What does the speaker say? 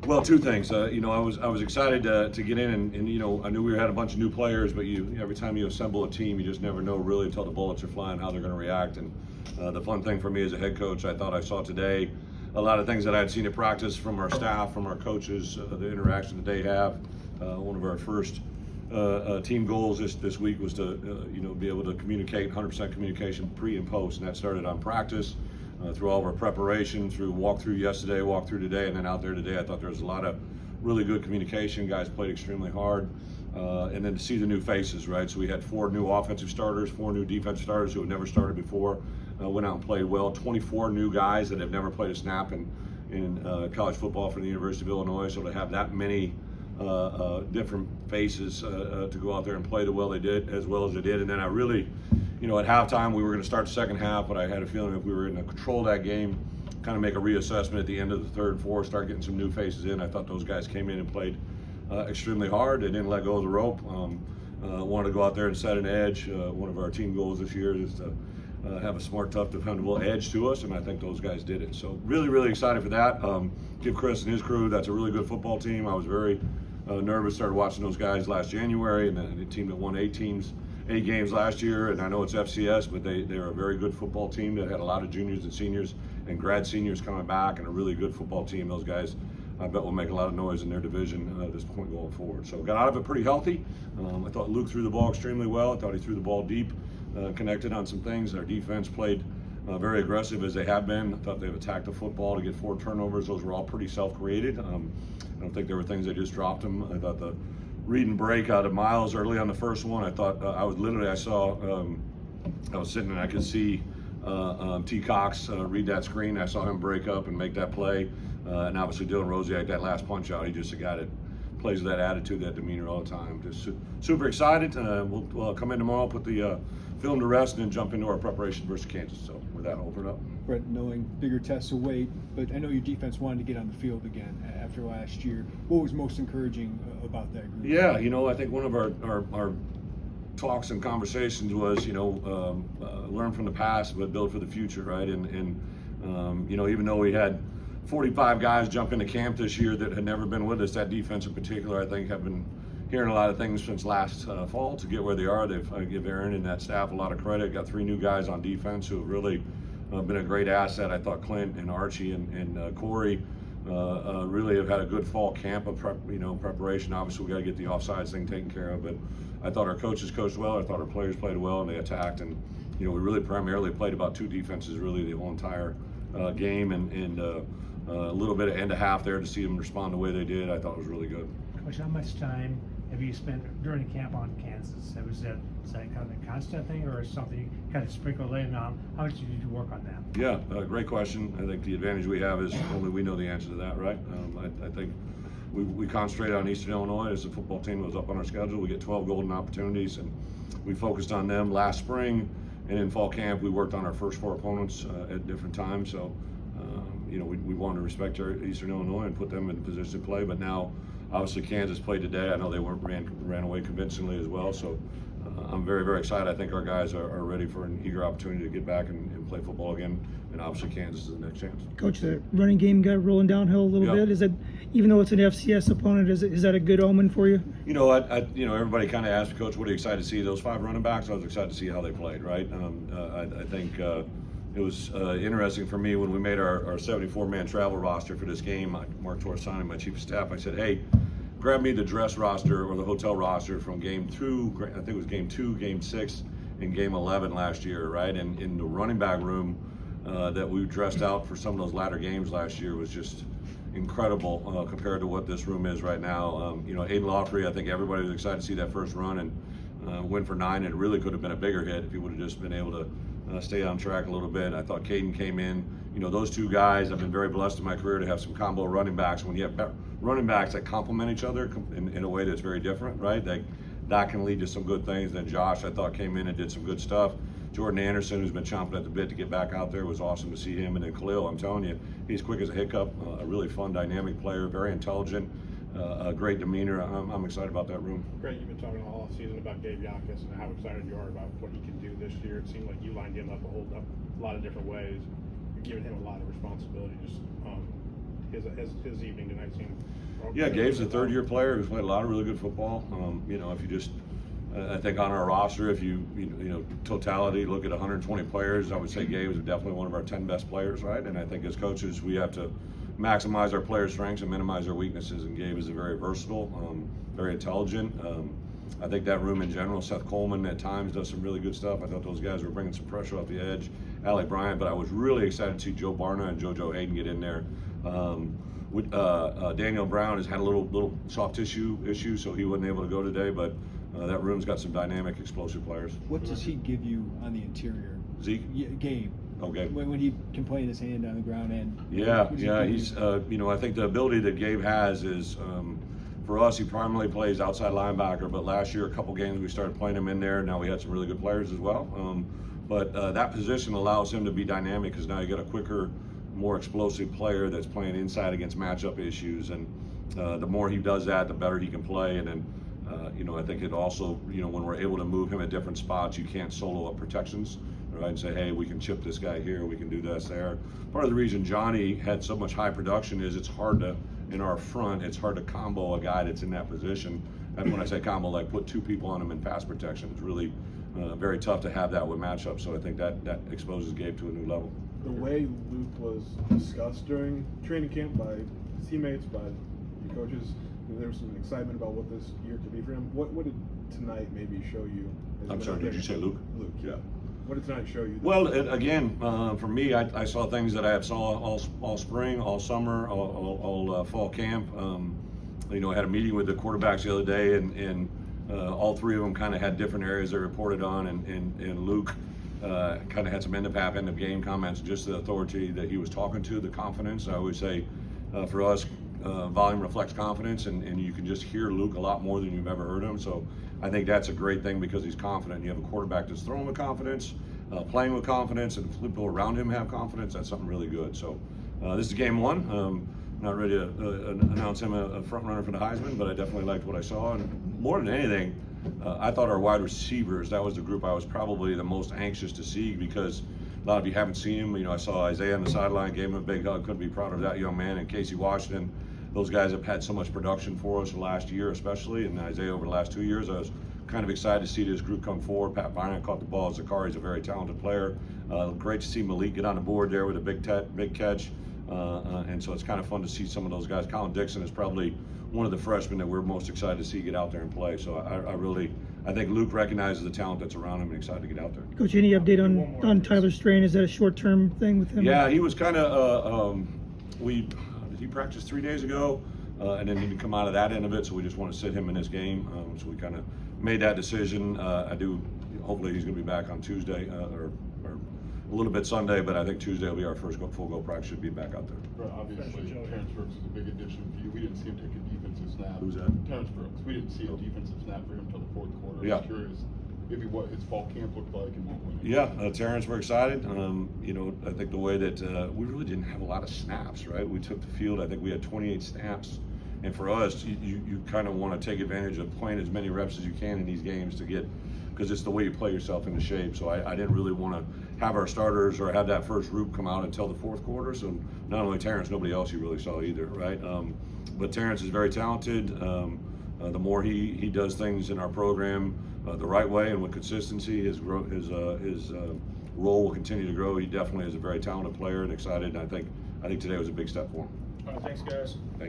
Well, two things. I was excited to get in, and I knew we had a bunch of new players, but every time you assemble a team, you just never know really until the bullets are flying how they're going to react. And the fun thing for me as a head coach, I thought I saw today a lot of things that I had seen at practice from our staff, from our coaches, the interaction that they have. One of our first team goals this week was to be able to communicate 100% communication pre and post, and that started on practice. Through all of our preparation, through walkthrough yesterday, walkthrough today, and then out there today, I thought there was a lot of really good communication. Guys played extremely hard, and then to see the new faces, right? So we had 4 new offensive starters, 4 new defensive starters who had never started before, went out and played well. 24 new guys that have never played a snap in college football for the University of Illinois. So to have that many different faces to go out there and play as well as they did, and then I really. At halftime, we were going to start the second half, but I had a feeling if we were going to control that game, kind of make a reassessment at the end of the third and fourth, start getting some new faces in. I thought those guys came in and played extremely hard. They didn't let go of the rope. Wanted to go out there and set an edge. One of our team goals this year is to have a smart, tough, dependable edge to us, and I think those guys did it. So really, really excited for that. Give Chris and his crew, that's a really good football team. I was very nervous, started watching those guys last January, and then the team that won 8 games last year, and I know it's FCS, but they're a very good football team that had a lot of juniors and seniors and grad seniors coming back, and a really good football team. Those guys, I bet, will make a lot of noise in their division at this point going forward. So got out of it pretty healthy. I thought Luke threw the ball extremely well. I thought he threw the ball deep, connected on some things. Our defense played very aggressive as they have been. I thought they've attacked the football to get 4 turnovers. Those were all pretty self-created. I don't think there were things that just dropped them. I thought the read and break out of Miles early on the first one. I thought I was sitting and I could see T. Cox read that screen. I saw him break up and make that play. And obviously Dylan Rosiak, that last punch out, he just a guy that plays with that attitude, that demeanor all the time. Just super excited. We'll come in tomorrow, put the film to rest, and then jump into our preparation versus Kansas. So with that, I'll open it up. Brett, knowing bigger tests await, but I know your defense wanted to get on the field again after last year. What was most encouraging about that group? Yeah, I think one of our talks and conversations was, learn from the past but build for the future, right? And even though we had 45 guys jump into camp this year that had never been with us, that defense in particular, I think, have been hearing a lot of things since last fall to get where they are. I give Aaron and that staff a lot of credit. Got 3 new guys on defense who have really been a great asset. I thought Clint and Archie and Corey really have had a good fall camp of preparation. Obviously, we got to get the offsides thing taken care of, but I thought our coaches coached well. I thought our players played well, and they attacked. And we really primarily played about 2 defenses really the whole entire game, and a little bit of end of half there to see them respond the way they did. I thought was really good. Coach, how much time have you spent during the camp on Kansas? Was that kind of a constant thing, or something you kind of sprinkled in on? How much did you work on that? Yeah, great question. I think the advantage we have is only we know the answer to that, right? I think we concentrated on Eastern Illinois as a football team that was up on our schedule. We get 12 golden opportunities, and we focused on them last spring. And in fall camp, we worked on our first 4 opponents at different times. So, we wanted to respect our Eastern Illinois and put them in position to play. But now, obviously, Kansas played today. I know they ran away convincingly as well. So I'm very, very excited. I think our guys are ready for an eager opportunity to get back and play football again. And obviously, Kansas is the next chance. Coach, the running game got rolling downhill a little bit. Is that, even though it's an FCS opponent, is that a good omen for you? Everybody kind of asked me, Coach, what are you excited to see? Those 5 running backs, I was excited to see how they played, right? I think it was interesting for me when we made our 74-man travel roster for this game. Mark Torsani, my chief of staff, I said, hey, grab me the dress roster or the hotel roster from game 2, I think it was game 2, game 6, and game 11 last year, right? And in the running back room that we dressed out for some of those latter games last year was just incredible compared to what this room is right now. Aiden Lawfrey, I think everybody was excited to see that first run and went for 9, and it really could have been a bigger hit if he would have just been able to stay on track a little bit. I thought Caden came in. Those 2 guys, I've been very blessed in my career to have some combo running backs. When you have running backs that complement each other in a way that's very different, right? That can lead to some good things. Then Josh, I thought, came in and did some good stuff. Jordan Anderson, who's been chomping at the bit to get back out there, was awesome to see him. And then Khalil, I'm telling you, he's quick as a hiccup, a really fun, dynamic player, very intelligent, a great demeanor. I'm excited about that room. Great, you've been talking all season about Gabe Yakas and how excited you are about what he can do this year. It seemed like you lined him up a lot of different ways. You're giving him a lot of responsibility. Just his evening tonight seemed. Yeah, Gabe's a third-year player who's played a lot of really good football. You know, if you just, I think on our roster, if you totality look at 120 players, I would say Gabe is definitely one of our 10 best players, right? And I think as coaches, we have to maximize our players' strengths and minimize their weaknesses. And Gabe is a very versatile, very intelligent. I think that room in general, Seth Coleman at times does some really good stuff. I thought those guys were bringing some pressure off the edge. Alec Bryant, but I was really excited to see Joe Barna and JoJo Hayden get in there. Daniel Brown has had a little soft tissue issue, so he wasn't able to go today. But that room's got some dynamic, explosive players. What does he give you on the interior? Zeke? Yeah, Gabe. Okay. When he can play his hand on the ground and. He's I think the ability that Gabe has is. For us, he primarily plays outside linebacker, but last year, a couple games, we started playing him in there. Now we had some really good players as well. But that position allows him to be dynamic because now you got a quicker, more explosive player that's playing inside against matchup issues. And the more he does that, the better he can play. And then, I think it also, when we're able to move him at different spots, you can't solo up protections, right? And say, hey, we can chip this guy here, we can do this there. Part of the reason Johnny had so much high production is it's hard to, in our front, it's hard to combo a guy that's in that position. And when I say combo, like put two people on him in pass protection, it's really very tough to have that with matchups. So I think that exposes Gabe to a new level. The way Luke was discussed during training camp by his teammates, by your coaches, there was some excitement about what this year could be for him. What did tonight maybe show you? I'm sorry, did you say Luke? Luke. Yeah. What did tonight show you? Well, again, for me, I saw things that I saw all spring, all summer, all fall camp. I had a meeting with the quarterbacks the other day, and all three of them kind of had different areas they reported on, and Luke kind of had some end of game comments, just the authority that he was talking to, the confidence. I always say, for us, volume reflects confidence, and you can just hear Luke a lot more than you've ever heard him. So I think that's a great thing because he's confident. You have a quarterback that's throwing with confidence, playing with confidence, and the people around him have confidence. That's something really good. So this is game one. Not ready to announce him a front runner for the Heisman, but I definitely liked what I saw. And more than anything, I thought our wide receivers, that was the group I was probably the most anxious to see because a lot of you haven't seen him. I saw Isaiah on the sideline, gave him a big hug, couldn't be prouder of that young man, and Casey Washington. Those guys have had so much production for us the last year especially, and Isaiah over the last 2 years. I was kind of excited to see this group come forward. Pat Bryant caught the ball. Zakari's a very talented player. Great to see Malik get on the board there with a big catch. And so it's kind of fun to see some of those guys. Colin Dixon is probably one of the freshmen that we're most excited to see get out there and play. So I think Luke recognizes the talent that's around him and excited to get out there. Coach, any update on Tyler Strain? Is that a short-term thing with him? Yeah, he was kind of, he practiced 3 days ago, and then he didn't come out of that end of it, so we just want to sit him in this game. So we kind of made that decision. Hopefully he's going to be back on Tuesday, or a little bit Sunday, but I think Tuesday will be our first full go practice. Should be back out there. Right, obviously, Terrence Brooks is a big addition for you. We didn't see him take a defensive snap. Who's that? Terrence Brooks. We didn't see a defensive snap for him until the fourth quarter. Yeah. I was curious maybe what his fall camp looked like and what went. Yeah, Terrence, we're excited. I think the way that we really didn't have a lot of snaps, right? We took the field. I think we had 28 snaps. And for us, you kind of want to take advantage of playing as many reps as you can in these games to get, because it's the way you play yourself into shape. So I didn't really want to have our starters or have that first group come out until the fourth quarter. So not only Terrence, nobody else you really saw either, right? But Terrence is very talented. The more he does things in our program the right way and with consistency, his role will continue to grow. He definitely is a very talented player and excited. And I think today was a big step for him. Thanks, guys. Thank you.